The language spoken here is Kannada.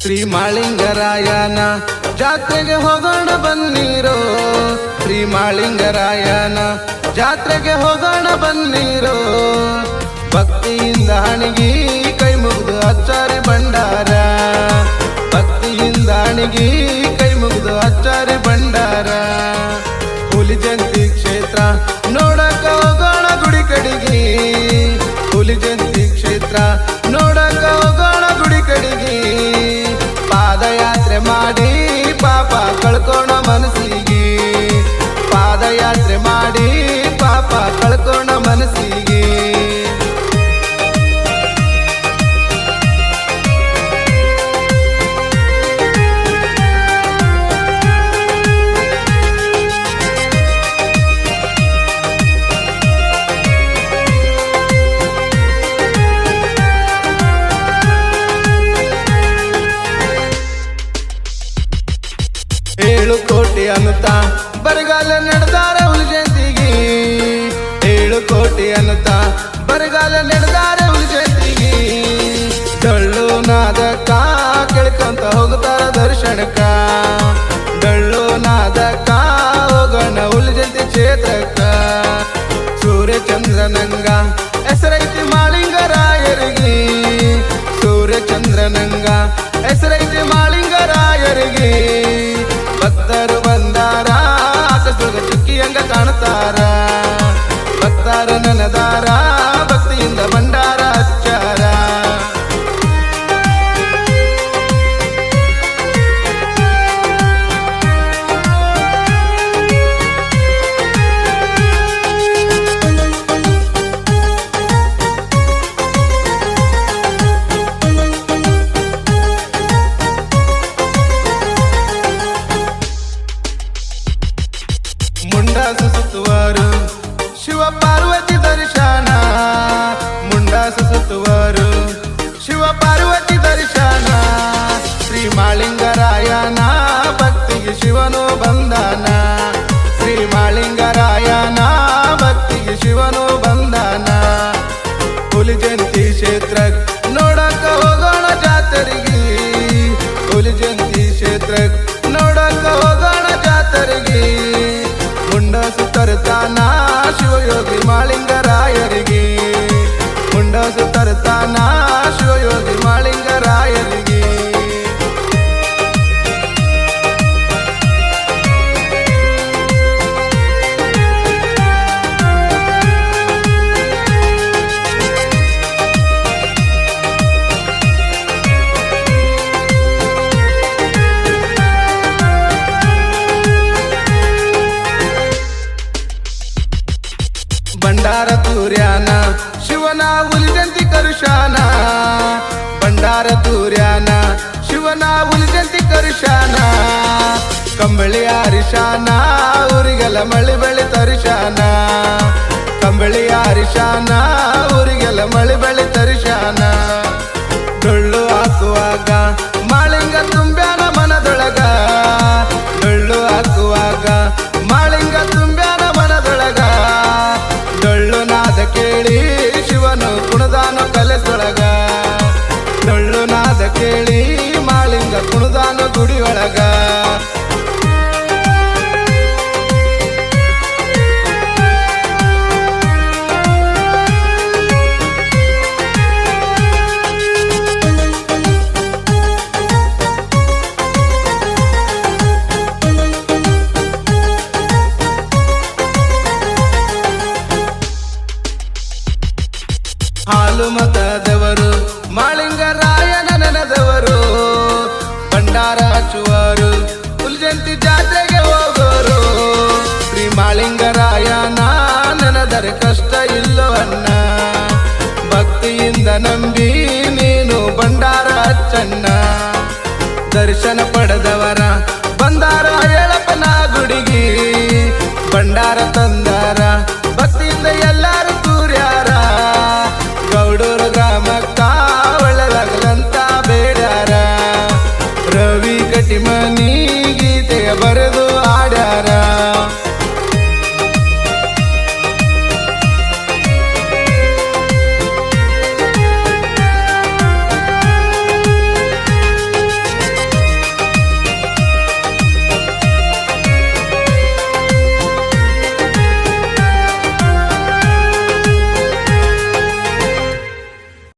ಶ್ರೀ ಮಾಳಿಂಗರಾಯನ ಜಾತ್ರೆಗೆ ಹೋಗೋಣ ಬನ್ನಿರೋ, ಶ್ರೀ ಮಾಳಿಂಗರಾಯನ ಜಾತ್ರೆಗೆ ಹೋಗೋಣ ಬನ್ನಿರೋ. ಭಕ್ತಿಯಿಂದ ಹಣಿಗಿ ಕೈ ಮುಗಿದು ಅಚ್ಚಾರಿ ಭಂಡಾರ, ಭಕ್ತಿಯಿಂದ ಹಣಿಗಿ ಕೈ ಮುಗಿದು ಅಚ್ಚಾರಿ ಭಂಡಾರ. ಹುಲಿ ಜಯಂತಿ ಕ್ಷೇತ್ರ ನೋಡಕ ಹೋಗೋಣ ಗುಡಿ ಕಡಿಗಿ, ಹುಲಿ ಜಯಂತಿ ಕ್ಷೇತ್ರ ನೋಡಕ ಹೋಗೋಣ ಗುಡಿ ಕಡಿಗಿ. ಪಾದಯಾತ್ರೆ ಮಾಡಿ ಪಾಪ ಕಳ್ಕೋಣ ಮನಸ್ಸಿಗೆ, ಪಾದಯಾತ್ರೆ ಮಾಡಿ ಪಾಪ ಕಳ್ಕೋಣ ಮನಸ್ಸಿಗೆ. ಏಳು ಕೋಟಿ ಅನ್ನುತ್ತ ಬರಗಾಲ ನಡೆದಾರ ಹುಲಿ ಜಯಂತಿಗೆ, 7 ಕೋಟಿ ಅನ್ನುತ್ತ ಬರಗಾಲ ನಡೆದಾರ ಹುಲಿ ಜಯಂತಿಗೆ. ಡೊಳ್ಳು ನಾದಕ ಕೇಳ್ಕೊಂತ ಹೋಗ್ತಾರ ದರ್ಶನಕ್ಕ, ಡೊಳ್ಳು ನಾದಕ ಹೋಗೋಣ ಹುಲಿ ಜಯಂತಿ ಕ್ಷೇತ್ರಕ್ಕ. ಸೂರ್ಯಚಂದ್ರನಂಗ ಹೆಸರೈತಿ ಮಾಳಿಂಗರಾಯರಿಗೆ, ಸೂರ್ಯಚಂದ್ರನಂಗ ಹೆಸರೈತಿ ಮಾಳಿಂಗರಾಯರಿಗೆ. ಭಕ್ತರು ಬಂದಾರ ಆಕಾಶದೊಳಗ ಚುಕ್ಕಿಯಂಗ ಕಾಣ್ತಾರ, ಭಕ್ತರ ನನದಾರ ಭಕ್ತಿಯಿಂದ ಭಂಡಾರ ಹಚ್ಚಾರ. ಮುಂಡಾಸು ಸುತ್ತುವರು ಶಿವ ಪಾರ್ವತಿ ದರ್ಶನ, ಮುಂಡಾಸು ಸುತ್ತುವರು ಶಿವ ಪಾರ್ವತಿ ದರ್ಶನ. ಶ್ರೀ ಮಾಳಿಂಗರಾಯನ ಭಕ್ತಿಗೆ ಶಿವನು ಬಂದನ, ಶ್ರೀ ಮಾಳಿಂಗರಾಯನ ಭಕ್ತಿಗೆ ಶಿವನು ಬಂದನ. ಹುಲಿ ಜಯಂತಿ ಕ್ಷೇತ್ರ ನೋಡಕ ಹೋಗೋಣ ಜಾತರಿಗೆ, ಹುಲಿ ಜಯಂತಿ ಕ್ಷೇತ್ರ ನೋಡಕ ಹೋಗೋಣ ಜಾತರಿಗೆ. ಮುಂಡಾಸು ತರ್ತಾನ ಶಿವಯೋಗಿ ಮಾಳಿಂಗರಾಯರಿಗೆ, ಮುಂಡಾಸು ತರ್ತಾನ ಶಿವಯೋಗಿ ಮಾಳಿಂಗರಾಯರಿಗೆ. ಭಂಡಾರ ತೂರ್ಯಾನ ಶಿವನ ಹುಲಿ ಜಯಂತಿ ಕರುಶಾನ, ಭಂಡಾರ ತೂರ್ಯಾನ ಶಿವನ ಹುಲಿ ಜಯಂತಿ ಕರುಶಾನ. ಕಂಬಳಿ ಹರಿಶಾನ ಊರಿಗೆಲ್ಲ ಮಳಿ ಬೆಳಿ ತರಿಶಾನ, ಕಂಬಳಿ ಹರಿಶಾನ ಊರಿಗೆಲ್ಲ ಮಳಿ ಬೆಳಿ ತರಿಶಾನ. ಡೊಳ್ಳು ಹಾಕುವಾಗ ಮಾಳಿಂಗ ತುಂಬ್ಯಾನ ಮನದೊಳಗ, ಡೊಳ್ಳು ಹಾಕುವಾಗ ಮಾಳಿಂಗ ತುಂಬ್ಯಾನ ಮನದೊಳಗ. ಡೊಳ್ಳು ನಾದ ಕೇಳಿ ಶಿವನು ಕುಣದಾನು ಕಲೆಸೊಳಗ, ಡೊಳ್ಳು ನಾದ ಕೇಳಿ ಮಾಳಿಂಗ ಕುಣದಾನು ಗುಡಿಯೊಳಗ. ಹಾಲು ಮತದವರು ಮಾಳಿಂಗರಾಯನ ನೆನೆದವರು, ಭಂಡಾರ ಹಚ್ಚುವರು ಹುಲಿ ಜಯಂತಿ ಜಾತ್ರೆಗೆ ಹೋಗೋರು. ಶ್ರೀ ಮಾಳಿಂಗರಾಯನ ನೆನೆದರೆ ಕಷ್ಟ ಇಲ್ಲವನ್ನ, ಭಕ್ತಿಯಿಂದ ನಂಬಿ ನೀನು ಭಂಡಾರ ಹಚ್ಚಣ್ಣ. ದರ್ಶನ ಪಡೆದವರ ಬಂದಾರ ಹೇಳಪ್ಪನ ಗುಡಿಗಿ, ಭಂಡಾರ